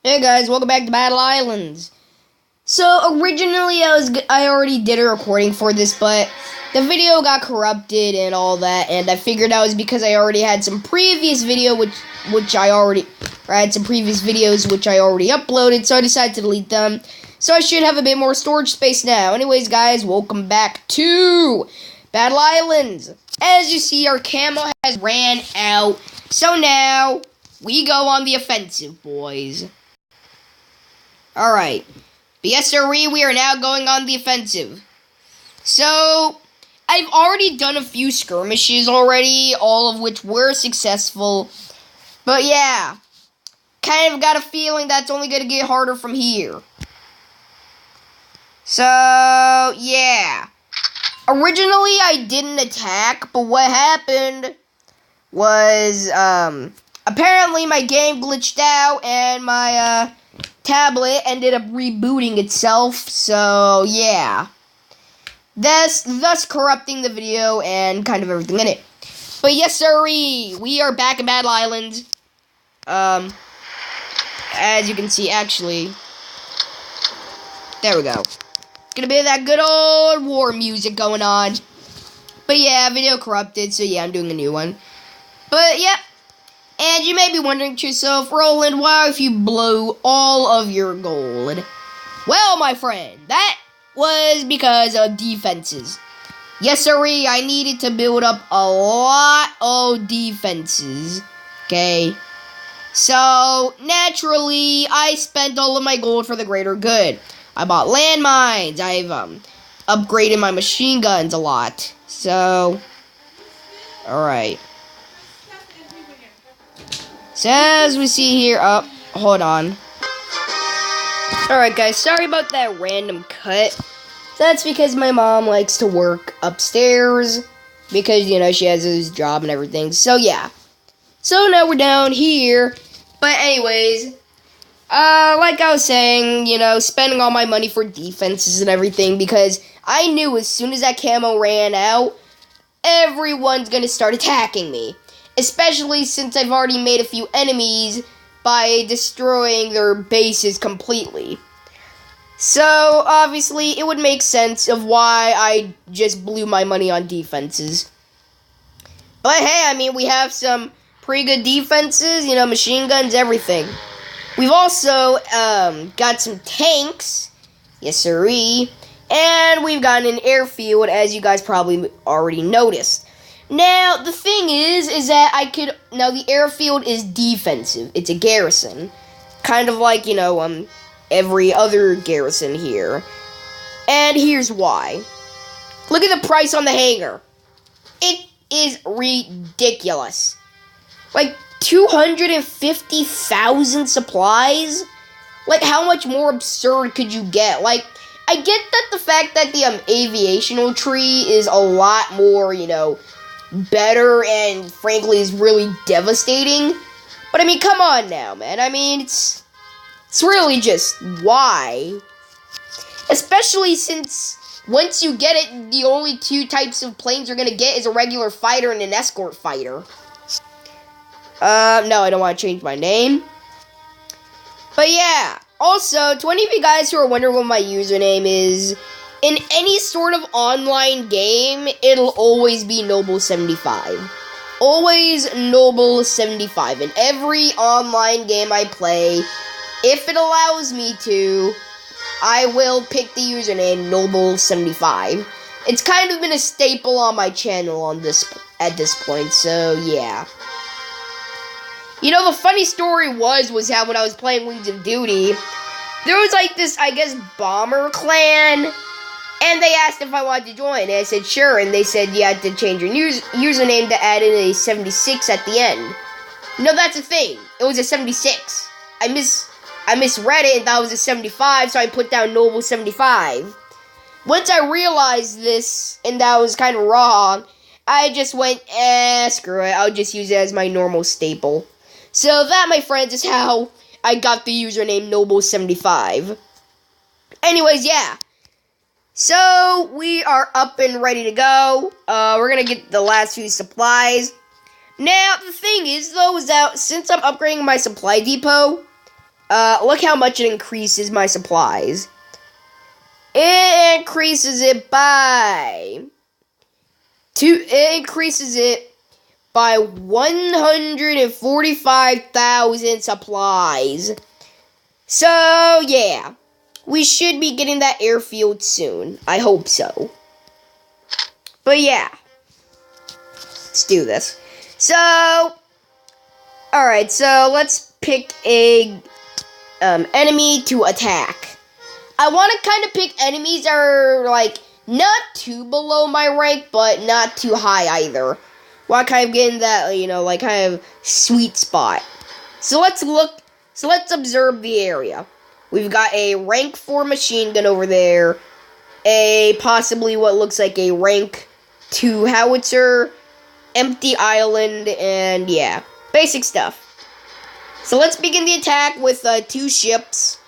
Hey guys, welcome back to Battle Islands. So originally I already did a recording for this, but the video got corrupted and all that, and I figured that was because I already had some previous video which I already uploaded, so I decided to delete them. So I should have a bit more storage space now. Anyways, guys, welcome back to Battle Islands. As you see, our camo has ran out, so now we go on the offensive, boys. Alright. But yes, sir, we are now going on the offensive. So, I've already done a few skirmishes already, all of which were successful. But yeah, kind of got a feeling that's only going to get harder from here. So, yeah. Originally, I didn't attack, but what happened was, apparently my game glitched out and my, tablet ended up rebooting itself, so yeah. Thus corrupting the video and kind of everything in it. But yes, sirree, we are back in Battle Island. As you can see, actually, there we go. Gonna be that good old war music going on. But yeah, video corrupted, so yeah, I'm doing a new one. But yeah. And you may be wondering to yourself, Roland, why if you blew all of your gold? Well, my friend, that was because of defenses. Yes, sirree, I needed to build up a lot of defenses, okay? So, naturally, I spent all of my gold for the greater good. I bought landmines, I've upgraded my machine guns a lot, so, alright. So, as we see here, hold on. Alright, guys, sorry about that random cut. That's because my mom likes to work upstairs, because, you know, she has his job and everything. So, yeah. So, now we're down here. But, anyways, like I was saying, you know, spending all my money for defenses and everything, because I knew as soon as that camo ran out, everyone's gonna start attacking me. Especially since I've already made a few enemies by destroying their bases completely. So, obviously, it would make sense of why I just blew my money on defenses. But hey, I mean, we have some pretty good defenses, you know, machine guns, everything. We've also got some tanks, yes sirree, and we've got an airfield, as you guys probably already noticed. Now, the thing is that now the airfield is defensive. It's a garrison. Kind of like, you know, every other garrison here. And here's why. Look at the price on the hangar. It is ridiculous. Like, 250,000 supplies? Like, how much more absurd could you get? Like, I get that the fact that the aviational tree is a lot more, you know, better and frankly is really devastating. But I mean, come on now, man. I mean, it's really just why. Especially since once you get it, the only two types of planes you're gonna get is a regular fighter and an escort fighter. No, I don't want to change my name. But yeah, also, to any of you guys who are wondering what my username is, in any sort of online game, it'll always be Noble75. Always Noble75. In every online game I play, if it allows me to, I will pick the username Noble75. It's kind of been a staple on my channel at this point, so yeah. You know, the funny story was how when I was playing Wings of Duty, there was like this, I guess, bomber clan. And they asked if I wanted to join, and I said sure, and they said you had to change your username to add in a 76 at the end. No, that's a thing. It was a 76. I misread it and thought it was a 75, so I put down Noble75. Once I realized this, and that was kind of wrong, I just went, screw it, I'll just use it as my normal staple. So that, my friends, is how I got the username Noble75. Anyways, yeah. So, we are up and ready to go. We're gonna get the last few supplies. Now, the thing is, though, is that since I'm upgrading my supply depot, look how much it increases my supplies. It increases it by... It increases it by 145,000 supplies. So, yeah. We should be getting that airfield soon. I hope so. But yeah. Let's do this. So, alright, so let's pick a enemy to attack. I want to kind of pick enemies that are, like, not too below my rank, but not too high either. Want to kind of get in that, you know, like, kind of sweet spot. So let's observe the area. We've got a rank 4 machine gun over there. A possibly what looks like a rank 2 howitzer. Empty island, and yeah. Basic stuff. So let's begin the attack with 2 ships.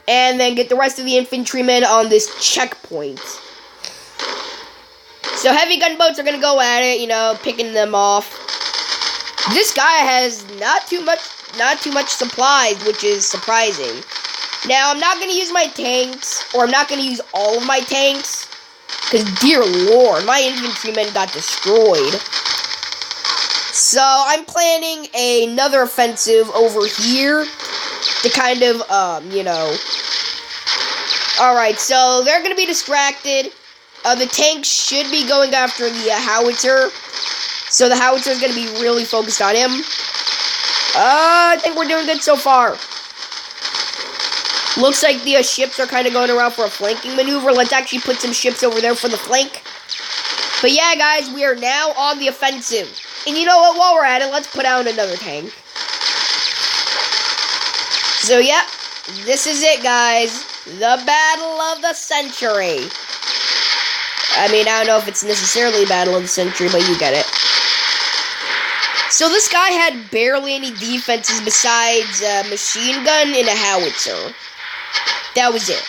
And then get the rest of the infantrymen on this checkpoint. So heavy gunboats are going to go at it, you know, picking them off. This guy has not too much supplies, which is surprising. Now, I'm not going to use my tanks, or I'm not going to use all of my tanks, because, dear lord, my infantrymen got destroyed. So, I'm planning another offensive over here, to kind of, you know... Alright, so, they're going to be distracted. The tanks should be going after the howitzer, so the howitzer is going to be really focused on him. I think we're doing good so far. Looks like the ships are kind of going around for a flanking maneuver. Let's actually put some ships over there for the flank. But yeah, guys, we are now on the offensive. And you know what? While we're at it, let's put out another tank. So, yeah, this is it, guys. The battle of the century. I mean, I don't know if it's necessarily battle of the century, but you get it. So this guy had barely any defenses besides a machine gun and a howitzer. That was it.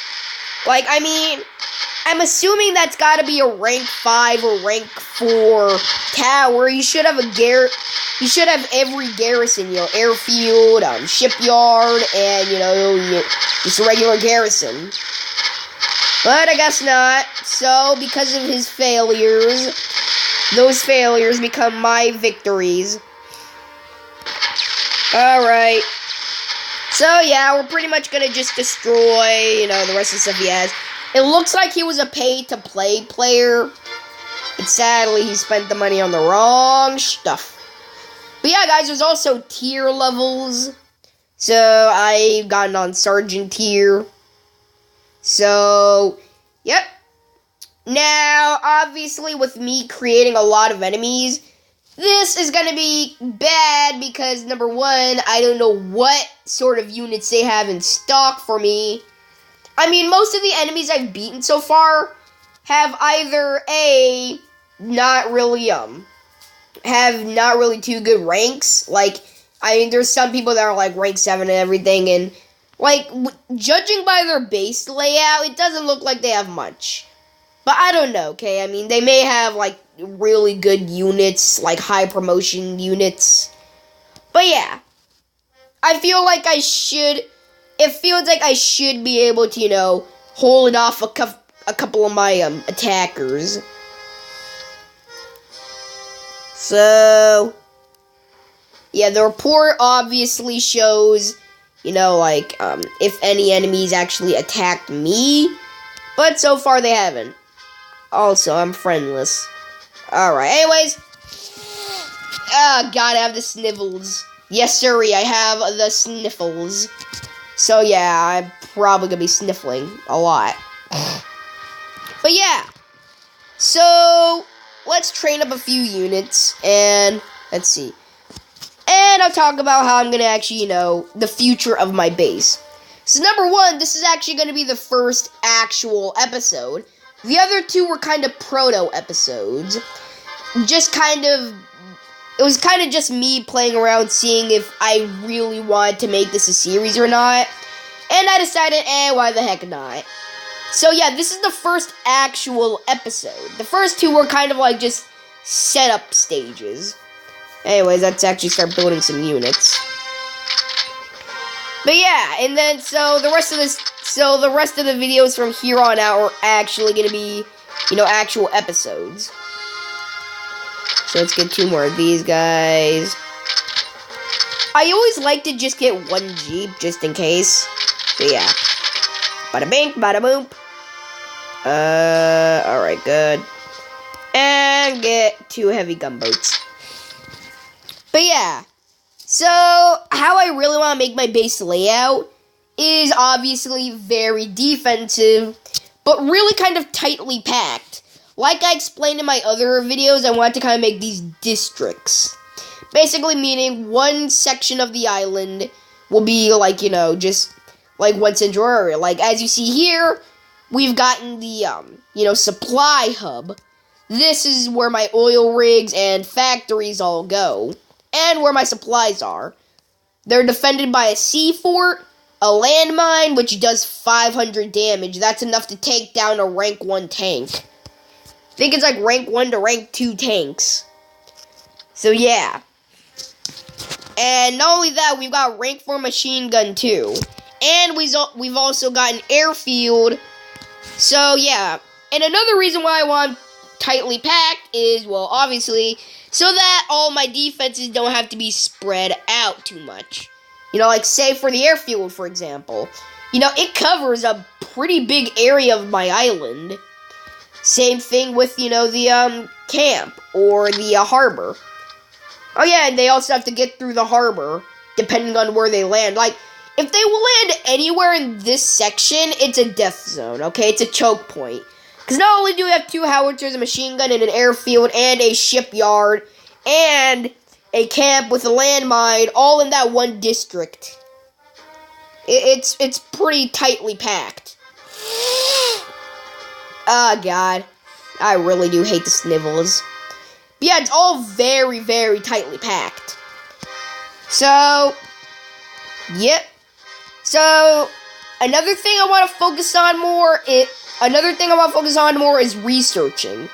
Like, I mean, I'm assuming that's gotta be a rank 5 or rank 4 tower. You should have you should have every garrison, you know, airfield, shipyard, and, you know, just a regular garrison. But I guess not. So, because of his failures, those failures become my victories. Alright. So, yeah, we're pretty much gonna just destroy, you know, the rest of the stuff he has. It looks like he was a pay-to-play player. But sadly, he spent the money on the wrong stuff. But yeah, guys, there's also tier levels. So, I've gotten on Sergeant tier. So, yep. Now, obviously, with me creating a lot of enemies, this is going to be bad because, number one, I don't know what sort of units they have in stock for me. I mean, most of the enemies I've beaten so far have either A, not really too good ranks. Like, I mean, there's some people that are like rank 7 and everything, and like, judging by their base layout, it doesn't look like they have much. But I don't know, okay? I mean, they may have, like, really good units, like high promotion units. But yeah, I feel like it feels like I should be able to, you know, hold off a couple of my attackers. So, yeah, the report obviously shows, you know, like, if any enemies actually attacked me. But so far they haven't. Also, I'm friendless. Alright, anyways. God, I have the sniffles. Yes, sirree, I have the sniffles. So, yeah, I'm probably gonna be sniffling a lot. But, yeah. So, let's train up a few units, and let's see. And I'll talk about how I'm gonna actually, you know, the future of my base. So, number one, this is actually gonna be the first actual episode. The other two were kind of proto-episodes. It was kind of just me playing around, seeing if I really wanted to make this a series or not. And I decided, why the heck not? So yeah, this is the first actual episode. The first two were kind of like just setup stages. Anyways, let's actually start building some units. But yeah, and then so the rest of the videos from here on out are actually gonna be, actual episodes. So let's get 2 more of these guys. I always like to just get 1 Jeep just in case. So yeah. Bada bing, bada boom. Alright, good. And get 2 heavy gunboats. But yeah. So, how I really want to make my base layout is obviously very defensive, but really kind of tightly packed. Like I explained in my other videos, I want to kind of make these districts. Basically meaning one section of the island will be like, just like one central area. Like, as you see here, we've gotten the, supply hub. This is where my oil rigs and factories all go. And where my supplies are. They're defended by a sea fort, a landmine, which does 500 damage. That's enough to take down a rank 1 tank. I think it's like rank 1 to rank 2 tanks. So yeah. And not only that, we've got rank 4 machine gun too. And we've also got an airfield. So yeah. And another reason why I want tightly packed is, well, obviously, so that all my defenses don't have to be spread out too much. Like, say, for the airfield, for example. It covers a pretty big area of my island. Same thing with, the, camp, or the, harbor. Oh, yeah, and they also have to get through the harbor, depending on where they land. Like, if they land anywhere in this section, it's a death zone, okay? It's a choke point. Because not only do we have 2 howitzers, a machine gun, and an airfield, and a shipyard, and a camp with a landmine, all in that one district. It's pretty tightly packed. Oh, God. I really do hate the snivels. But yeah, it's all very, very tightly packed. So, yep. So, another thing I want to focus on more is researching.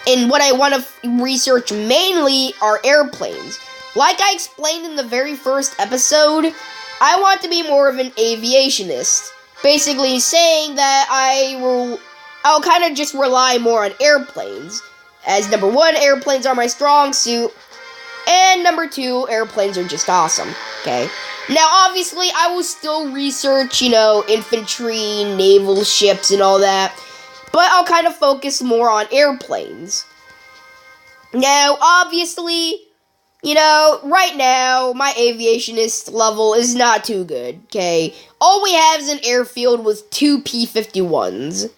And what I want to research mainly are airplanes. Like I explained in the very first episode, I want to be more of an aviationist. Basically saying that I'll kind of just rely more on airplanes. As number 1, airplanes are my strong suit. And number 2, airplanes are just awesome. Okay? Now, obviously, I will still research, infantry, naval ships, and all that. But I'll kind of focus more on airplanes. Now, obviously, right now, my aviationist level is not too good, okay? All we have is an airfield with 2 P-51s.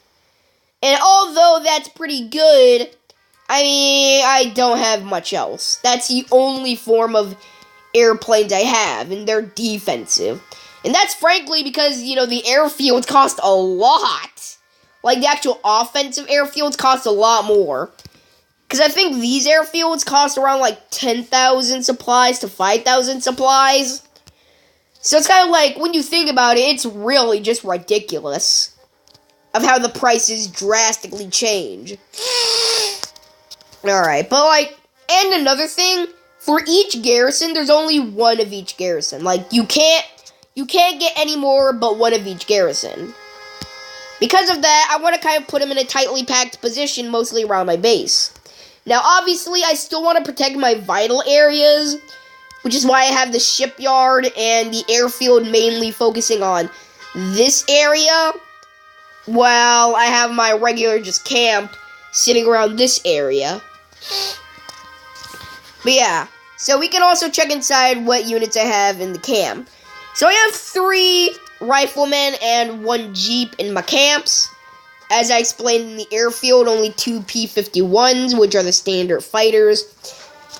And although that's pretty good, I don't have much else. That's the only form of airplanes I have, and they're defensive. And that's frankly because, the airfields cost a lot. Like, the actual offensive airfields cost a lot more. Because I think these airfields cost around, 10,000 supplies to 5,000 supplies. So it's kind of like, when you think about it, it's really just ridiculous. Of how the prices drastically change. Alright, but, and another thing, for each garrison, there's only 1 of each garrison. You can't get any more but 1 of each garrison. Because of that, I want to kind of put them in a tightly packed position, mostly around my base. Now, obviously, I still want to protect my vital areas, which is why I have the shipyard and the airfield mainly focusing on this area, while I have my regular just camp sitting around this area. But yeah, so we can also check inside what units I have in the camp. So I have 3 riflemen and 1 jeep in my camps. As I explained in the airfield, only 2 P-51s, which are the standard fighters.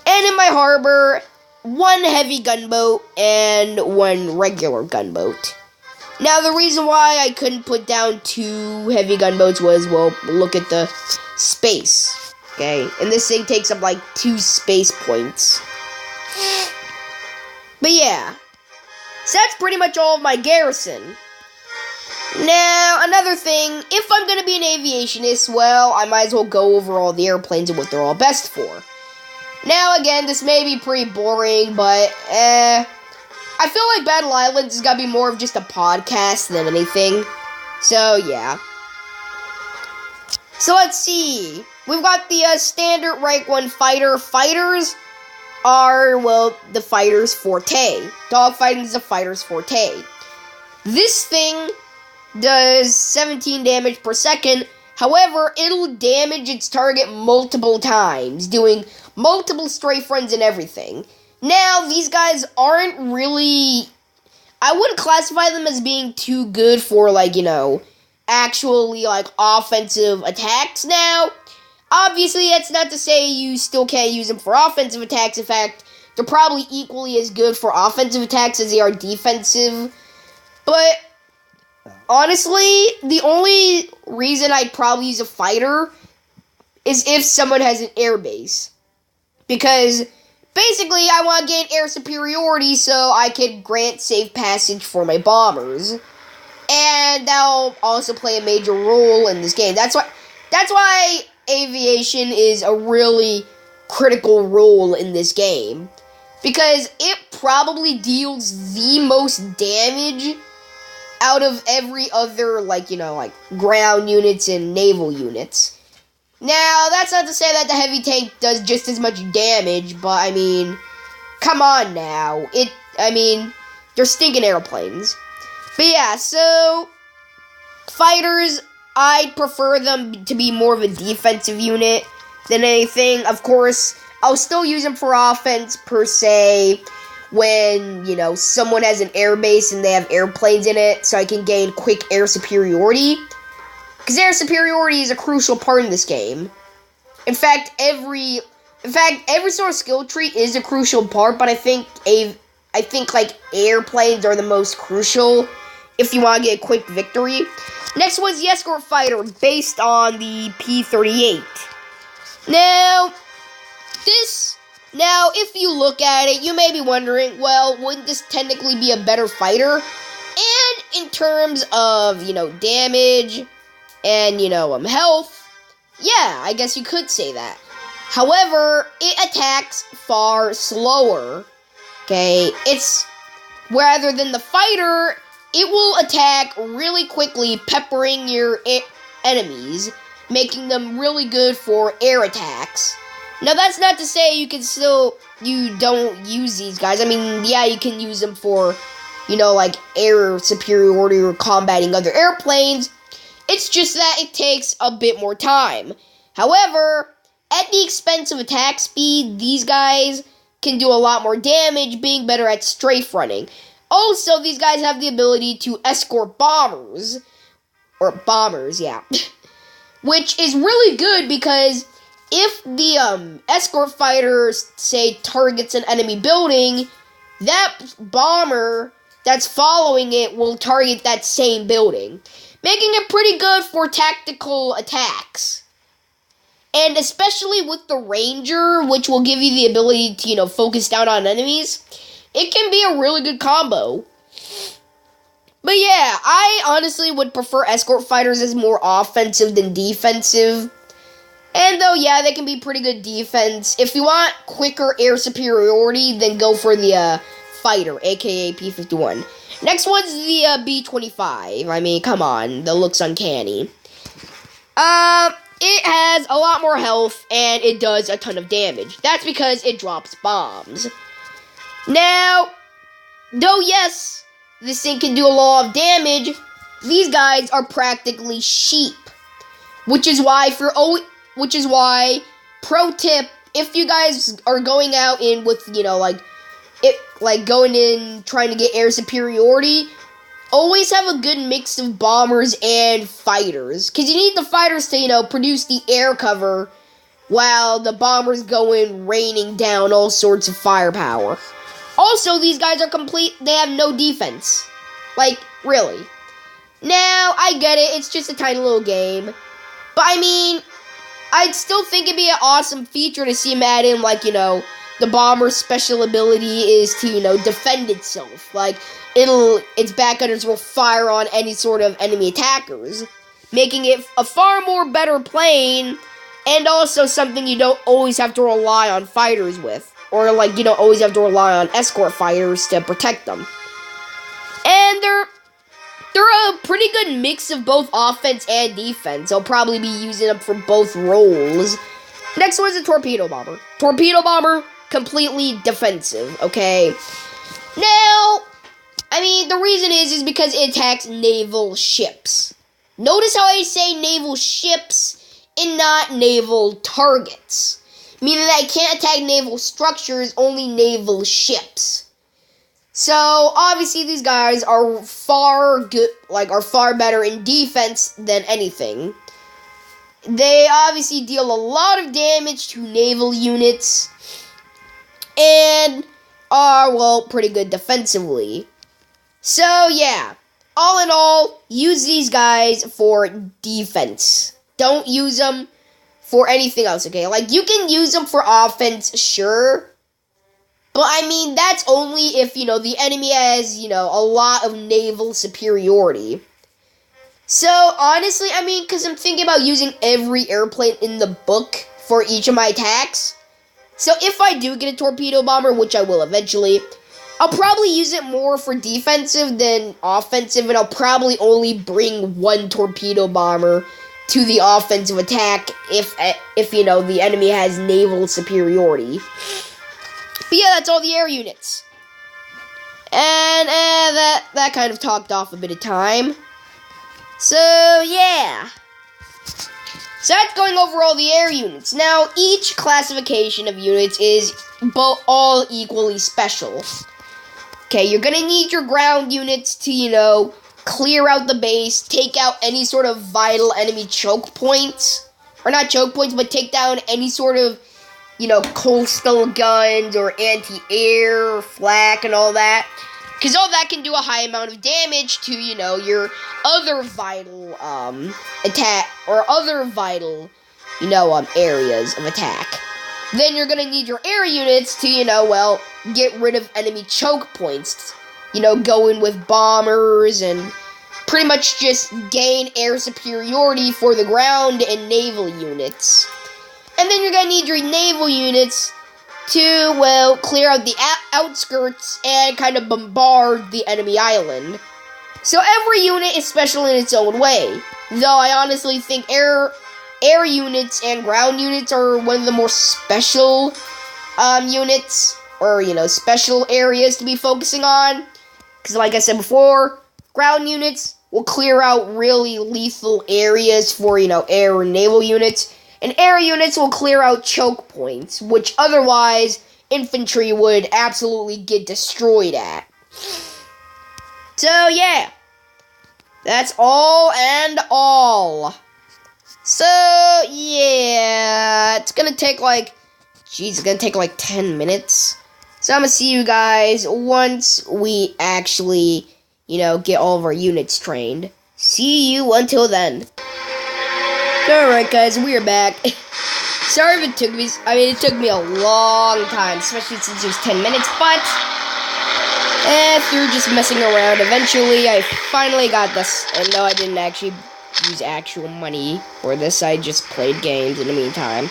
And in my harbor, 1 heavy gunboat and 1 regular gunboat. Now, the reason why I couldn't put down 2 heavy gunboats was, well, look at the space. Okay, and this thing takes up 2 space points. But yeah, so that's pretty much all of my garrison. Now, another thing, if I'm going to be an aviationist, well, I might as well go over all the airplanes and what they're all best for. Now, again, this may be pretty boring, but, I feel like Battle Islands is gonna be more of just a podcast than anything. So, yeah. So, let's see. We've got the standard rank 1 fighter. Fighters are, well, the fighter's forte. Dogfighting is the fighter's forte. This thing does 17 damage per second. However, it'll damage its target multiple times, doing multiple strafe runs and everything. Now, these guys aren't really... I wouldn't classify them as being too good for, like, you know, actually, like, offensive attacks now. Obviously, that's not to say you still can't use them for offensive attacks. In fact, they're probably equally as good for offensive attacks as they are defensive. But, honestly, the only reason I'd probably use a fighter is if someone has an air base. Because, basically, I want to gain air superiority so I can grant safe passage for my bombers. And that'll also play a major role in this game. That's why aviation is a really critical role in this game. Because it probably deals the most damage out of every other, like, you know, like, ground units and naval units. Now, that's not to say that the heavy tank does just as much damage, but, I mean, come on now. They're stinking airplanes. But yeah, so, fighters, I'd prefer them to be more of a defensive unit than anything. Of course, I'll still use them for offense, per se, when, you know, someone has an air base and they have airplanes in it, so I can gain quick air superiority. Because air superiority is a crucial part in this game. In fact, every sort of skill tree is a crucial part, but I think like airplanes are the most crucial if you want to get a quick victory. Next one's the escort fighter, based on the P-38. Now, if you look at it, you may be wondering, well, wouldn't this technically be a better fighter? And in terms of, you know, damage and, you know, health, yeah, I guess you could say that. However, it attacks far slower, okay? Rather than the fighter, it will attack really quickly, peppering your enemies, making them really good for air attacks. Now, that's not to say you don't use these guys. I mean, yeah, you can use them for, you know, like, air superiority or combating other airplanes. It's just that it takes a bit more time. However, at the expense of attack speed, these guys can do a lot more damage, being better at strafe running. Also, these guys have the ability to escort bombers. Or bombers, yeah. Which is really good because if the escort fighter, say, targets an enemy building, that bomber that's following it will target that same building, making it pretty good for tactical attacks. And especially with the Ranger, which will give you the ability to, you know, focus down on enemies, it can be a really good combo. But yeah, I honestly would prefer escort fighters as more offensive than defensive. And though, yeah, they can be pretty good defense. If you want quicker air superiority, then go for the fighter, aka P-51. Next one's the B-25. I mean, come on, that looks uncanny. It has a lot more health, and it does a ton of damage. That's because it drops bombs. Now, though yes, this thing can do a lot of damage, these guys are practically sheep. Which is why, pro tip, if you guys are going out in with, you know, going in trying to get air superiority, always have a good mix of bombers and fighters. Because you need the fighters to, you know, produce the air cover while the bombers go in raining down all sorts of firepower. Also, these guys are they have no defense. Like, really. Now, I get it, it's just a tiny little game. But, I mean, I'd still think it'd be an awesome feature to see him add in, like, you know, the bomber's special ability is to, you know, defend itself. Like, its backgunners will fire on any sort of enemy attackers, making it a far more better plane, and also something you don't always have to rely on fighters with. Or, like, you don't always have to rely on escort fighters to protect them. a pretty good mix of both offense and defense. I'll probably be using them for both roles. Next one's a torpedo bomber. Torpedo bomber, completely defensive, okay? Now, I mean, the reason is because it attacks naval ships. Notice how I say naval ships and not naval targets. Meaning that it can't attack naval structures, only naval ships. So, obviously, these guys are far better in defense than anything. They obviously deal a lot of damage to naval units and are, well, pretty good defensively. So, yeah, all in all, use these guys for defense. Don't use them for anything else, okay? Like, you can use them for offense, sure. But, I mean, that's only if, the enemy has, a lot of naval superiority. So, honestly, I mean, because I'm thinking about using every airplane in the book for each of my attacks. So, if I do get a torpedo bomber, which I will eventually, I'll probably use it more for defensive than offensive, and I'll probably only bring one torpedo bomber to the offensive attack if the enemy has naval superiority. But yeah, that's all the air units. And that kind of talked off a bit of time. So, yeah. So that's going over all the air units. Now, each classification of units is all equally special. Okay, you're gonna need your ground units to, clear out the base, take out any sort of vital enemy choke points. Or not choke points, but take down any sort of, coastal guns or anti-air, flak, and all that. Because all that can do a high amount of damage to, your other vital, attack, or other vital, areas of attack. Then you're gonna need your air units to, get rid of enemy choke points. Go in with bombers and pretty much just gain air superiority for the ground and naval units. And then you're gonna need your naval units to, clear out the outskirts and kind of bombard the enemy island. So every unit is special in its own way. Though I honestly think air units and ground units are one of the more special units, or, special areas to be focusing on. Because like I said before, ground units will clear out really lethal areas for, air and naval units. And air units will clear out choke points, which otherwise infantry would absolutely get destroyed at. So, yeah. That's all and all. So, yeah. It's gonna take like 10 minutes. So, I'm gonna see you guys once we actually, get all of our units trained. See you until then. Alright guys, we are back. Sorry if it took me a long time, especially since it was 10 minutes, but through just messing around, eventually I finally got this. And no, I didn't actually use actual money for this, I just played games in the meantime.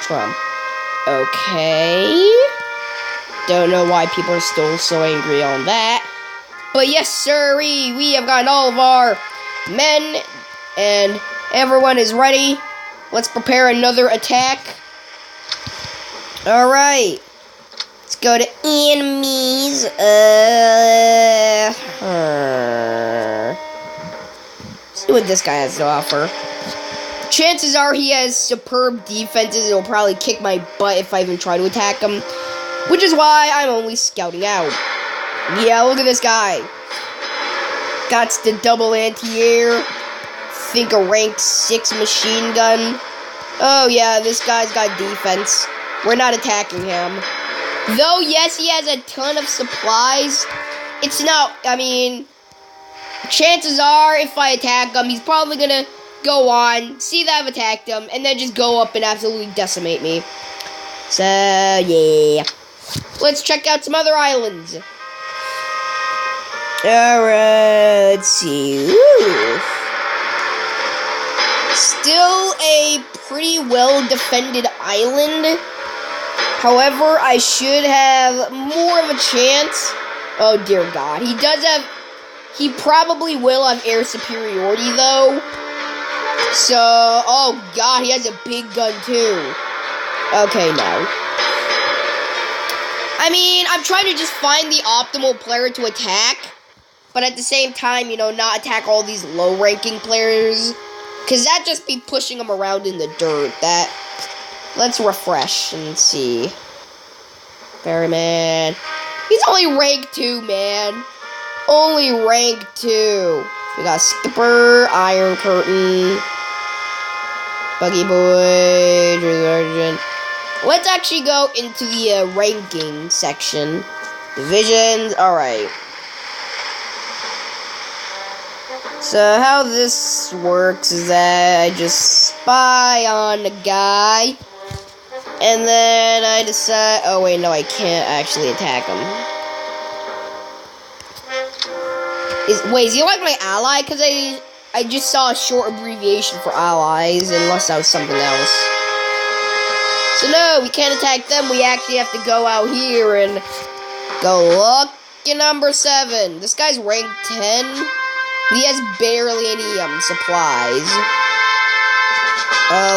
Trump. Okay. Don't know why people are still so angry on that. But yes, sirree, we have gotten all of our men, and everyone is ready. Let's prepare another attack. Alright. Let's go to enemies. See what this guy has to offer. Chances are he has superb defenses and will probably kick my butt if I even try to attack him. Which is why I'm only scouting out. Yeah, look at this guy. Got the double anti-air. Think a rank 6 machine gun. Oh yeah, this guy's got defense. We're not attacking him. Though, yes, he has a ton of supplies. It's not, chances are, if I attack him, he's probably gonna go on, see that I've attacked him, and then just go up and absolutely decimate me. So, yeah. Let's check out some other islands. Alright, let's see. Ooh. Still a pretty well-defended island. However, I should have more of a chance. Oh, dear God. He does have He probably will have air superiority, though. So, oh god, he has a big gun, too. Okay, no. I mean, I'm trying to just find the optimal player to attack, but at the same time, not attack all these low-ranking players, because that just be pushing them around in the dirt. Let's refresh and see. Ferryman. He's only rank 2, man. Only rank 2. We got Skipper, Iron Curtain, Buggy Boy, Sergeant. Let's actually go into the ranking section. Divisions, alright. So how this works is that I just spy on the guy. And then I decide... Oh, wait, no, I can't actually attack him. Is he like my ally? Because I just saw a short abbreviation for allies, unless that was something else. So no, we can't attack them. We actually have to go out here and go lucky number 7. This guy's rank 10. He has barely any supplies.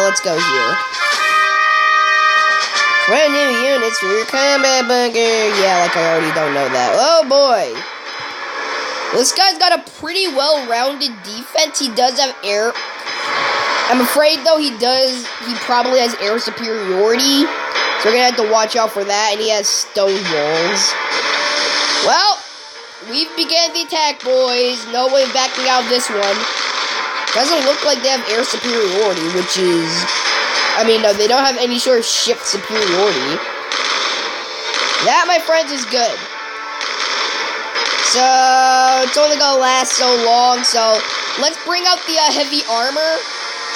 Let's go here. 20 new units for your combat bunker. Yeah, like I already don't know that. Oh boy. This guy's got a pretty well-rounded defense. He does have air. I'm afraid, though, he probably has air superiority. So we're gonna have to watch out for that. And he has stone walls. Well, we've began the attack, boys. No way backing out this one. Doesn't look like they have air superiority, which is... I mean, no, they don't have any sort of ship superiority. That, my friends, is good. So, it's only gonna last so long, so let's bring out the heavy armor.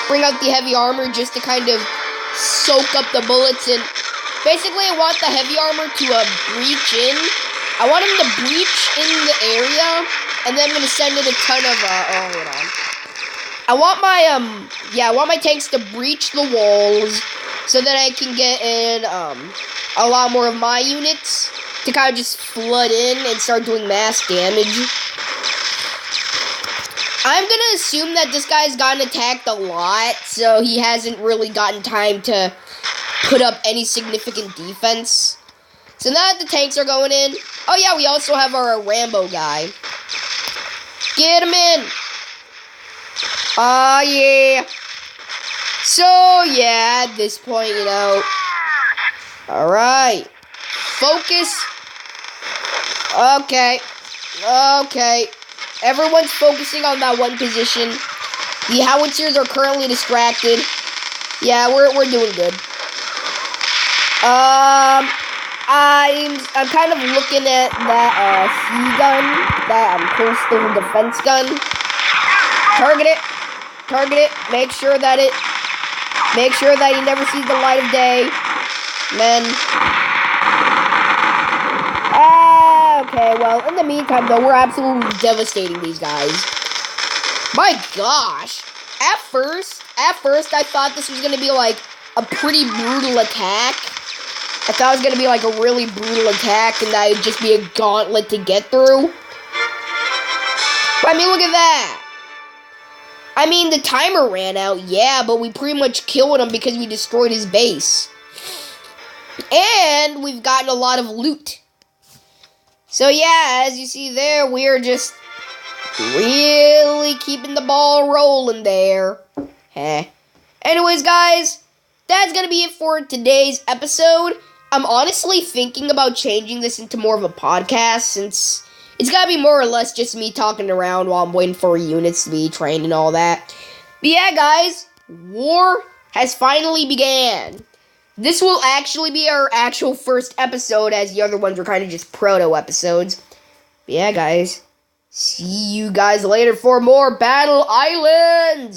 Bring out the heavy armor just to kind of soak up the bullets, and basically I want the heavy armor to breach in. I want him to breach in the area, and then I'm gonna send in a ton of, hold on. I want my tanks to breach the walls, so that I can get in, a lot more of my units to kind of just flood in and start doing mass damage. I'm gonna assume that this guy's gotten attacked a lot, so he hasn't really gotten time to put up any significant defense. So now that the tanks are going in, oh yeah, we also have our Rambo guy. Get him in! Oh yeah. So yeah, at this point, alright. Focus. Okay. Everyone's focusing on that one position. The howitzers are currently distracted. Yeah, we're doing good. I'm kind of looking at that C gun, that coastal defense gun. Target it. Make sure that he never sees the light of day. Men. Okay, well, in the meantime, though, we're absolutely devastating these guys. My gosh. At first, I thought this was going to be, like, a pretty brutal attack. I thought it was going to be, like, a really brutal attack, and that it'd just be a gauntlet to get through. But, I mean, look at that. I mean, the timer ran out, yeah, but we pretty much killed him because we destroyed his base. And we've gotten a lot of loot. So yeah, as you see there, we're just really keeping the ball rolling there. Anyways, guys, that's gonna be it for today's episode. I'm honestly thinking about changing this into more of a podcast, since it's gotta be more or less just me talking around while I'm waiting for units to be trained and all that. But yeah, guys, war has finally began. This will actually be our actual first episode, as the other ones were kind of just proto-episodes. But yeah, guys, see you guys later for more Battle Islands!